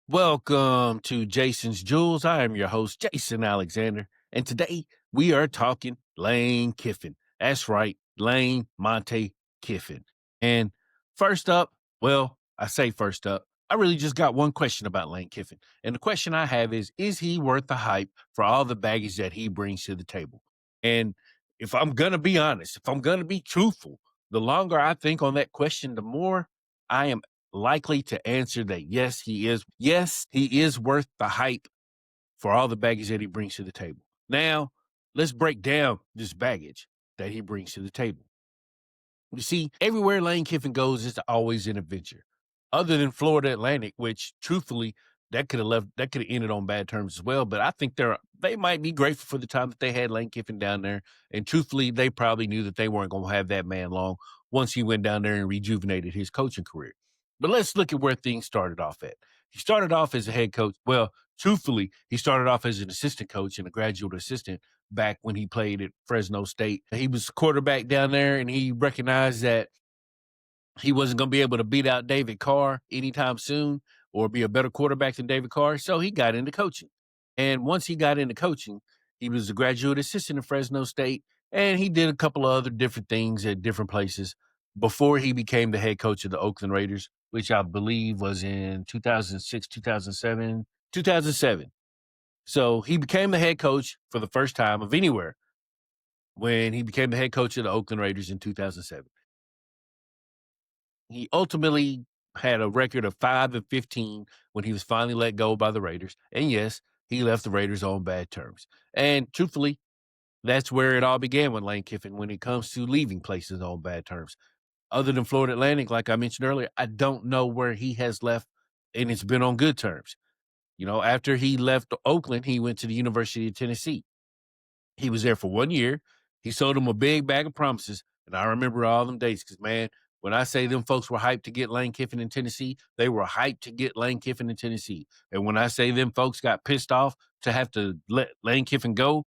Welcome to Jason's Jewels. I am your host, Jason Alexander, and today we are talking Lane Kiffin. That's right, Lane Monte Kiffin. And first up, I say first up, I really just got one question about Lane Kiffin. And the question I have is he worth the hype for all the baggage that he brings to the table? And if I'm going to be honest, if I'm going to be truthful, the longer I think on that question, the more I am likely to answer that yes, he is. Yes, he is worth the hype for all the baggage that he brings to the table. Now, let's break down this baggage that he brings to the table. You see, everywhere Lane Kiffin goes, it's always an adventure. Other than Florida Atlantic, which truthfully, that could have ended on bad terms as well. But I think they might be grateful for the time that they had Lane Kiffin down there. And truthfully, they probably knew that they weren't going to have that man long once he went down there and rejuvenated his coaching career. But let's look at where things started off at. He started off as a head coach. Well, truthfully, he started off as an assistant coach and a graduate assistant back when he played at Fresno State. He was quarterback down there, and he recognized that he wasn't going to be able to beat out David Carr anytime soon or be a better quarterback than David Carr. So he got into coaching. And once he got into coaching, he was a graduate assistant at Fresno State, and he did a couple of other different things at different places before he became the head coach of the Oakland Raiders, which I believe was in 2006, 2007, 2007. So he became the head coach for the first time of anywhere when he became the head coach of the Oakland Raiders in 2007. He ultimately had a record of 5-15 when he was finally let go by the Raiders. And yes, he left the Raiders on bad terms. And truthfully, that's where it all began with Lane Kiffin when it comes to leaving places on bad terms. Other than Florida Atlantic, like I mentioned earlier, I don't know where he has left, and it's been on good terms. You know, after he left Oakland, he went to the University of Tennessee. He was there for 1 year. He sold them a big bag of promises, and I remember all them days because, man, when I say them folks were hyped to get Lane Kiffin in Tennessee, they were hyped to get Lane Kiffin in Tennessee. And when I say them folks got pissed off to have to let Lane Kiffin go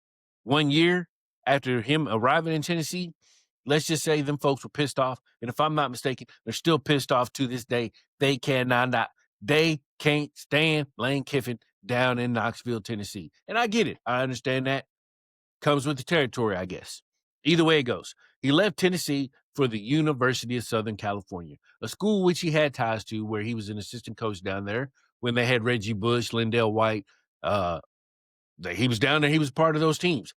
1 year after him arriving in Tennessee, let's just say them folks were pissed off. And if I'm not mistaken, they're still pissed off to this day. They can't stand Lane Kiffin down in Knoxville, Tennessee. And I get it. I understand that. Comes with the territory, I guess. Either way it goes. He left Tennessee for the University of Southern California, a school which he had ties to, where he was an assistant coach down there when they had Reggie Bush, Lindell White. He was down there. He was part of those teams.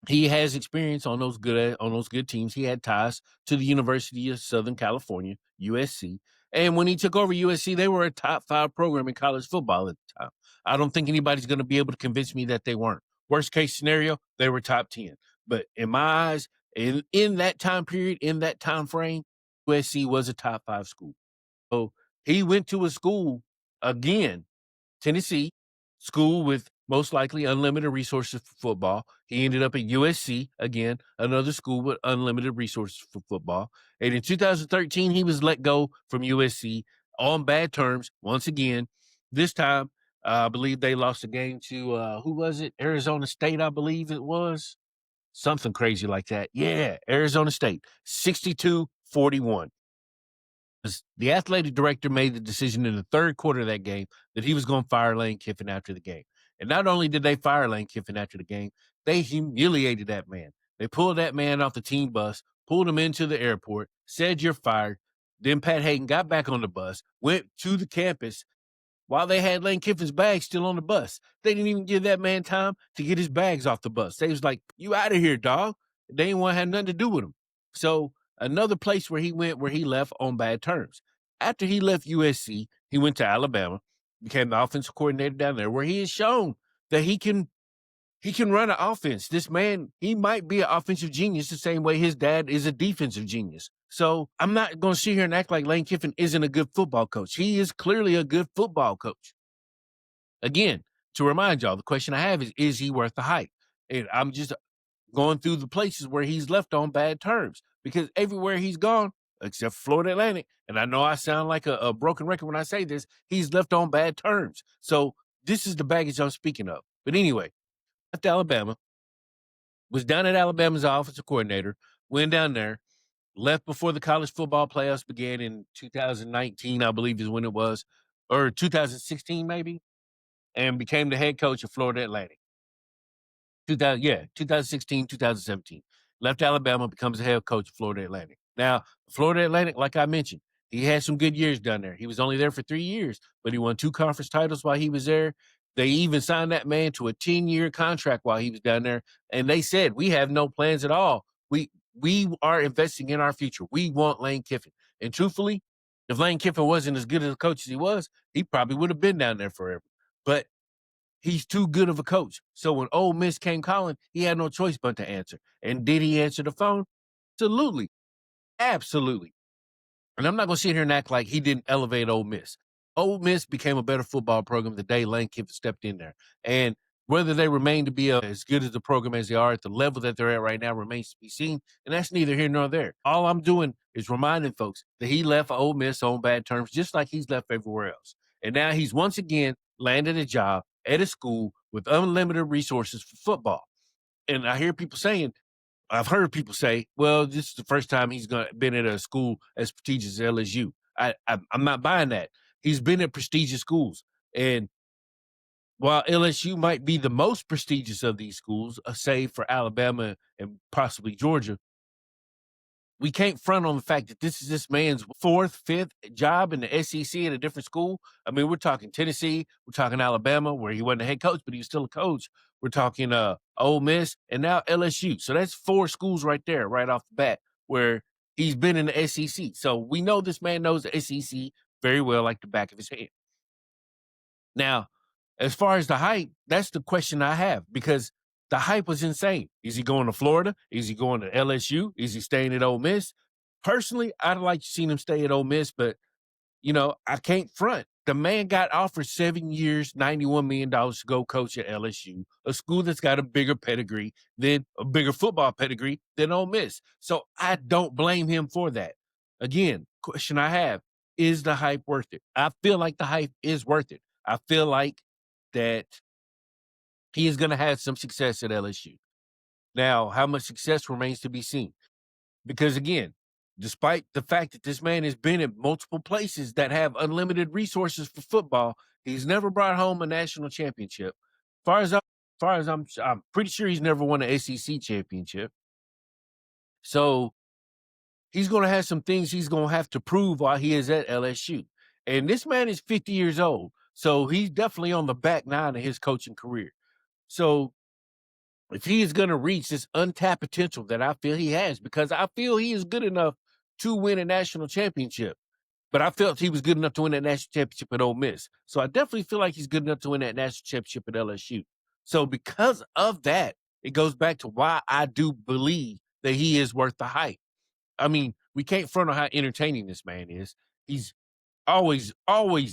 He has experience on those good teams. He had ties to the University of Southern California, USC. And when he took over USC, they were a top 5 program in college football at the time. I don't think anybody's going to be able to convince me that they weren't. Worst case scenario, they were top 10. But in my eyes, in that time period, in that time frame, USC was a top 5 school. So he went to a school again, Tennessee, school with most likely unlimited resources for football. He ended up at USC, again, another school with unlimited resources for football. And in 2013, he was let go from USC on bad terms once again. This time, I believe they lost a game to, who was it? Arizona State, I believe it was. Something crazy like that. Yeah, Arizona State, 62-41. The athletic director made the decision in the third quarter of that game that he was going to fire Lane Kiffin after the game. And not only did they fire Lane Kiffin after the game, they humiliated that man. They pulled that man off the team bus, pulled him into the airport, said, "You're fired." Then Pat Hayden got back on the bus, went to the campus while they had Lane Kiffin's bags still on the bus. They didn't even give that man time to get his bags off the bus. They was like, "You out of here, dog." They didn't want to have nothing to do with him. So another place where he went, where he left on bad terms. After he left USC, he went to Alabama, became the offensive coordinator down there, where he has shown that he can run an offense. This man, he might be an offensive genius the same way his dad is a defensive genius. So I'm not going to sit here and act like Lane Kiffin isn't a good football coach. He is clearly a good football coach. Again, to remind y'all, the question I have is he worth the hype? And I'm just going through the places where he's left on bad terms, because everywhere he's gone, except Florida Atlantic, and I know I sound like a broken record when I say this, he's left on bad terms. So this is the baggage I'm speaking of. But anyway, left Alabama, was down at Alabama's offensive coordinator, went down there, left before the college football playoffs began in 2019, I believe is when it was. or 2016 maybe, and became the head coach of Florida Atlantic. 2016, 2017. Left Alabama, becomes the head coach of Florida Atlantic. Now, Florida Atlantic, like I mentioned, he had some good years down there. He was only there for 3 years, but he won 2 conference titles while he was there. They even signed that man to a 10-year contract while he was down there. And they said, we have no plans at all. We are investing in our future. We want Lane Kiffin. And truthfully, if Lane Kiffin wasn't as good as a coach as he was, he probably would have been down there forever. But he's too good of a coach. So when Ole Miss came calling, he had no choice but to answer. And did he answer the phone? Absolutely. Absolutely. And I'm not going to sit here and act like he didn't elevate Ole Miss. Ole Miss became a better football program the day Lane Kiffin stepped in there. And whether they remain to be as good as the program as they are at the level that they're at right now remains to be seen. And that's neither here nor there. All I'm doing is reminding folks that he left Ole Miss on bad terms, just like he's left everywhere else. And now he's once again landed a job at a school with unlimited resources for football. And I hear people saying, I've heard people say, well, this is the first time he's been at a school as prestigious as LSU. I'm not buying that. He's been at prestigious schools. And while LSU might be the most prestigious of these schools, save for Alabama and possibly Georgia, we can't front on the fact that this is this man's fourth, fifth job in the SEC at a different school. I mean, we're talking Tennessee, we're talking Alabama, where he wasn't a head coach, but he was still a coach. We're talking Ole Miss, and now LSU. So that's 4 schools right there, right off the bat, where he's been in the SEC. So we know this man knows the SEC very well, like the back of his hand. Now, as far as the hype, that's the question I have, because the hype was insane. Is he going to Florida? Is he going to LSU? Is he staying at Ole Miss? Personally, I'd like to see him stay at Ole Miss, but I can't front. The man got offered 7 years, $91 million to go coach at LSU, a school that's got a bigger pedigree than a bigger football pedigree than Ole Miss. So I don't blame him for that. Again, question I have, is the hype worth it? I feel like the hype is worth it. I feel like that he is going to have some success at LSU. Now, how much success remains to be seen. Because again, despite the fact that this man has been in multiple places that have unlimited resources for football, he's never brought home a national championship. I'm pretty sure he's never won an SEC championship. So he's going to have some things he's going to have to prove while he is at LSU. And this man is 50 years old. So he's definitely on the back nine of his coaching career. So if he is going to reach this untapped potential that I feel he has, because I feel he is good enough to win a national championship, but I felt he was good enough to win that national championship at Ole Miss. So I definitely feel like he's good enough to win that national championship at LSU. So because of that, it goes back to why I do believe that he is worth the hype. I mean, we can't front on how entertaining this man is. He's always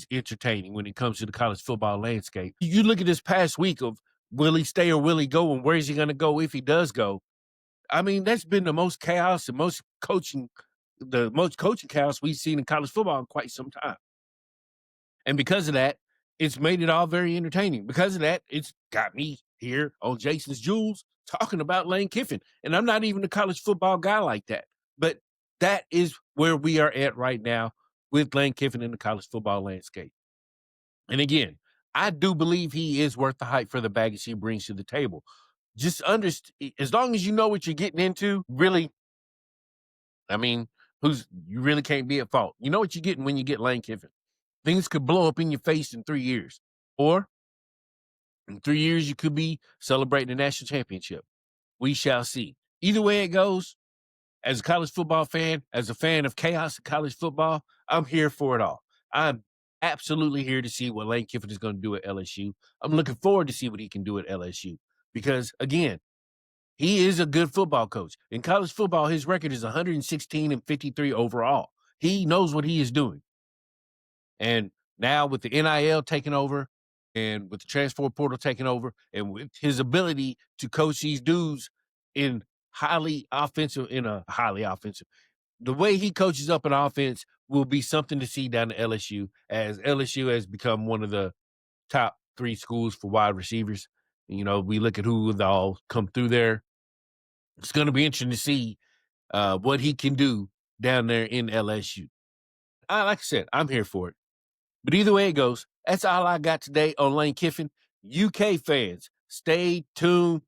entertaining when it comes to the college football landscape. You look at this past week of will he stay or will he go, and where is he going to go if he does go? I mean, that's been the most chaos and the most coaching chaos we've seen in college football in quite some time. And because of that, it's made it all very entertaining. Because of that, it's got me here on Jason's Jewels talking about Lane Kiffin. And I'm not even a college football guy like that. But that is where we are at right now with Lane Kiffin in the college football landscape. And again, I do believe he is worth the hype for the baggage he brings to the table. Just understand, as long as you know what you're getting into, really, I mean, you really can't be at fault. You know what you're getting when you get Lane Kiffin. Things could blow up in your face in 3 years. Or in 3 years, you could be celebrating a national championship. We shall see. Either way it goes, as a college football fan, as a fan of chaos in college football, I'm here for it all. I'm absolutely here to see what Lane Kiffin is going to do at LSU. I'm looking forward to see what he can do at LSU because, again, he is a good football coach. In college football, his record is 116-53 overall. He knows what he is doing. And now with the NIL taking over and with the transfer portal taking over and with his ability to coach these dudes in a highly offensive, the way he coaches up an offense will be something to see down to LSU, as LSU has become one of the top 3 schools for wide receivers. We look at who all come through there. It's going to be interesting to see what he can do down there in LSU. Like I said, I'm here for it. But either way it goes, that's all I got today on Lane Kiffin. UK fans, stay tuned.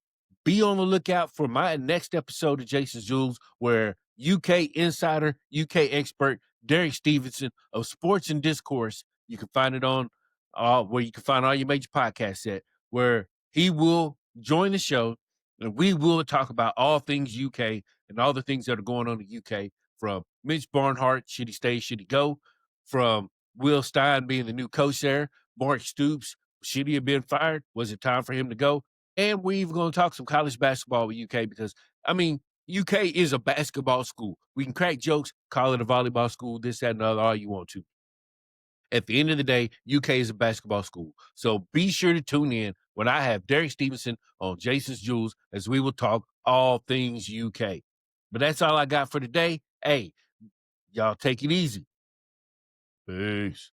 Be on the lookout for my next episode of Jason's Jewels, where UK insider, UK expert Derek Stevenson of Sports and Discourse, you can find it on where you can find all your major podcasts at, where he will join the show and we will talk about all things UK and all the things that are going on in the UK, from Mitch Barnhart, should he stay, should he go, from Will Stein being the new coach there, Mark Stoops, should he have been fired? Was it time for him to go? And we're even going to talk some college basketball with UK because, I mean, UK is a basketball school. We can crack jokes, call it a volleyball school, this, that, and other, all you want to. At the end of the day, UK is a basketball school. So be sure to tune in when I have Derek Stevenson on Jason's Jewels, as we will talk all things UK. But that's all I got for today. Hey, y'all take it easy. Peace.